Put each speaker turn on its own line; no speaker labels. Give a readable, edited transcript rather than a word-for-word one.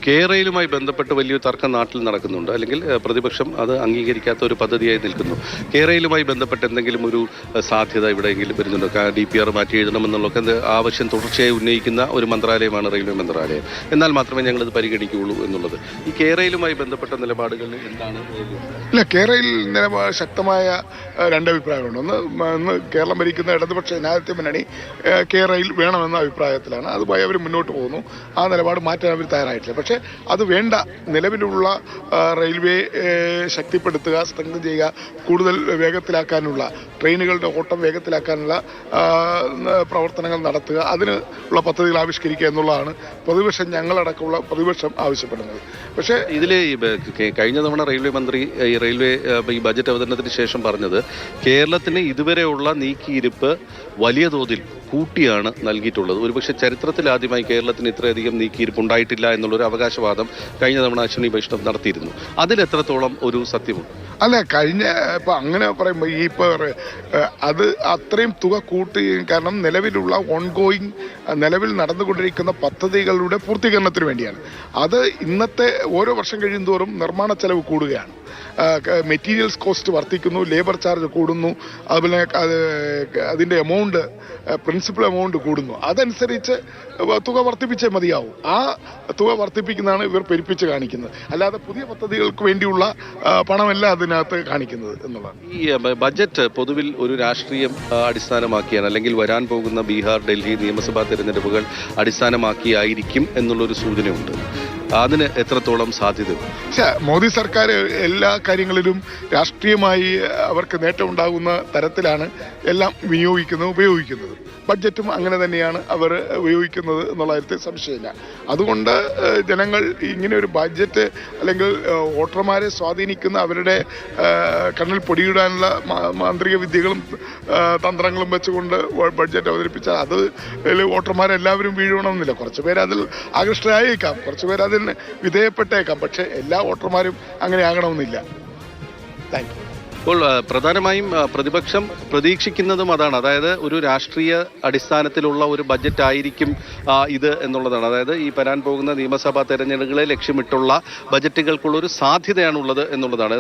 കേരളയിലുമായി ബന്ധപ്പെട്ട് വലിയൊരു തർക്കം നാട്ടിൽ നടക്കുന്നുണ്ട്, അല്ലെങ്കിൽ പ്രതിപക്ഷം അത് അംഗീകരിക്കാത്ത ഒരു പദ്ധതിയായി നിൽക്കുന്നു. കേരളയിലുമായി ബന്ധപ്പെട്ട് എന്തെങ്കിലും ഒരു സാധ്യത ഇവിടെയെങ്കിലും വരുന്നുണ്ടോ? DPR മാറ്റി എഴുതണമെന്നുള്ളൊക്കെ ആവശ്യം തുടർച്ചയായി ഉന്നയിക്കുന്ന ഒരു മന്ത്രാലയമാണ് റെയിൽവേ മന്ത്രാലയം. എന്നാൽ മാത്രമേ ഞങ്ങളിത് പരിഗണിക്കുകയുള്ളൂ എന്നുള്ളത്. ഈ കേരളയിലുമായി ബന്ധപ്പെട്ട നിലപാടുകളിൽ എന്താണ്?
ഇല്ല, കേരളയിൽ നിലപാട് ശക്തമായ രണ്ടഭിപ്രായമുണ്ട്. ഒന്ന് കേരളം ഭരിക്കുന്ന ഇടതുപക്ഷ ജനാധിപത്യ മുന്നണി കേരളയിൽ വേണമെന്ന അഭിപ്രായത്തിലാണ്. അതുമായി അവർ മുന്നോട്ട് പോകുന്നു. ആ നിലപാട് മാറ്റാൻ അവർ തയ്യാറായിട്ടില്ല. പക്ഷേ അത് വേണ്ട, നിലവിലുള്ള റെയിൽവേ ശക്തിപ്പെടുത്തുക, സ്ട്രെങ്തൻ ചെയ്യുക, കൂടുതൽ വേഗത്തിലാക്കാനുള്ള ട്രെയിനുകളുടെ ഓട്ടം വേഗത്തിലാക്കാനുള്ള പ്രവർത്തനങ്ങൾ നടത്തുക, അതിനുള്ള പദ്ധതികൾ ആവിഷ്കരിക്കുക എന്നുള്ളതാണ് പ്രതിപക്ഷം, ഞങ്ങളടക്കമുള്ള പ്രതിപക്ഷം ആവശ്യപ്പെടുന്നത്. പക്ഷേ
ഇതിൽ കഴിഞ്ഞ തവണ റെയിൽവേ മന്ത്രി ഈ ബജറ്റ് അവതരണത്തിന് ശേഷം പറഞ്ഞത് കേരളത്തിന് ഇതുവരെയുള്ള നീക്കിയിരിപ്പ് വലിയ തോതിൽ കൂട്ടിയാണ് നൽകിയിട്ടുള്ളത്. ഒരുപക്ഷെ ചരിത്രത്തിൽ ആദ്യമായി കേരളത്തിന് ഇത്രയധികം നീക്കിയിരിപ്പ് ഉണ്ടായിട്ടില്ല എന്നുള്ളൊരു അവകാശവാദം കഴിഞ്ഞ തവണ അശ്വിനി വൈഷ്ണവ് നടത്തിയിരുന്നു. അതിലെത്രത്തോളം ഒരു സത്യമുണ്ട്?
അല്ല, ഇപ്പൊ അങ്ങനെ പറയുമ്പോൾ അത് അത്രയും തുക കൂട്ടി, കാരണം നിലവിലുള്ള ഓൺഗോയിങ് നിലവിൽ നടന്നുകൊണ്ടിരിക്കുന്ന പദ്ധതികളുടെ പൂർത്തീകരണത്തിന് വേണ്ടിയാണ്. അത് ഇന്നത്തെ ഓരോ വർഷം കഴിയുന്തോറും നിർമ്മാണ ചെലവ് കൂടുകയാണ്. മെറ്റീരിയൽസ് കോസ്റ്റ് വർദ്ധിക്കുന്നു, ലേബർ ചാർജ് കൂടുന്നു, അതുപോലെ അതിൻ്റെ എമൗണ്ട്, പ്രിൻസിപ്പൽ എമൗണ്ട് കൂടുന്നു. അതനുസരിച്ച് തുക വർദ്ധിപ്പിച്ചേ മതിയാവും. ആ തുക വർദ്ധിപ്പിക്കുന്നതാണ് ഇവർ പെരുപ്പിച്ച് കാണിക്കുന്നത്. അല്ലാതെ പുതിയ പദ്ധതികൾക്ക് വേണ്ടിയുള്ള പണമല്ല അതിനകത്ത് കാണിക്കുന്നത് എന്നുള്ളതാണ്.
ഈ ബജറ്റ് പൊതുവിൽ ഒരു രാഷ്ട്രീയം അടിസ്ഥാനമാക്കിയാണ്, അല്ലെങ്കിൽ വരാൻ പോകുന്ന ബീഹാർ, ഡൽഹി നിയമസഭാ തെരഞ്ഞെടുപ്പുകൾ അടിസ്ഥാനമാക്കിയായിരിക്കും എന്നുള്ളൊരു സൂചനയുണ്ട്. അതിന് എത്രത്തോളം സാധ്യതയുണ്ട്?
മോദി സർക്കാർ എല്ലാ കാര്യങ്ങളിലും രാഷ്ട്രീയമായി അവർക്ക് നേട്ടമുണ്ടാകുന്ന തരത്തിലാണ് എല്ലാം ഉപയോഗിക്കുന്നത്. ബഡ്ജറ്റും അങ്ങനെ തന്നെയാണ് അവർ ഉപയോഗിക്കുന്നത് എന്നുള്ള കാര്യത്തിൽ സംശയമില്ല. അതുകൊണ്ട് ജനങ്ങൾ ഇങ്ങനെ ഒരു ബഡ്ജറ്റ്, അല്ലെങ്കിൽ വോട്ടർമാരെ സ്വാധീനിക്കുന്ന, അവരുടെ കണ്ണിൽ പൊടിയിടാനുള്ള മാന്ത്രിക വിദ്യകളും തന്ത്രങ്ങളും വെച്ചുകൊണ്ട് ബഡ്ജറ്റ് അവതരിപ്പിച്ചാൽ അത് വോട്ടർമാരെല്ലാവരും വീഴണമെന്നില്ല. കുറച്ചുപേർ അതിൽ ആകൃഷ്ടരായേക്കാം, കുറച്ചുപേർ അതിന് വിധേയപ്പെട്ടേക്കാം. പക്ഷേ എല്ലാ വോട്ടർമാരും അങ്ങനെ ആകണമെന്നില്ല. Thank you.
ഇപ്പോൾ പ്രധാനമായും പ്രതിപക്ഷം പ്രതീക്ഷിക്കുന്നതും അതാണ്, അതായത് ഒരു രാഷ്ട്രീയ അടിസ്ഥാനത്തിലുള്ള ഒരു ബജറ്റ് ആയിരിക്കും ഇത് എന്നുള്ളതാണ്. അതായത് ഈ വരാൻ പോകുന്ന നിയമസഭാ തെരഞ്ഞെടുപ്പുകളെ ലക്ഷ്യമിട്ടുള്ള ബജറ്റുകൾക്കുള്ളൊരു സാധ്യതയാണുള്ളത് എന്നുള്ളതാണ്.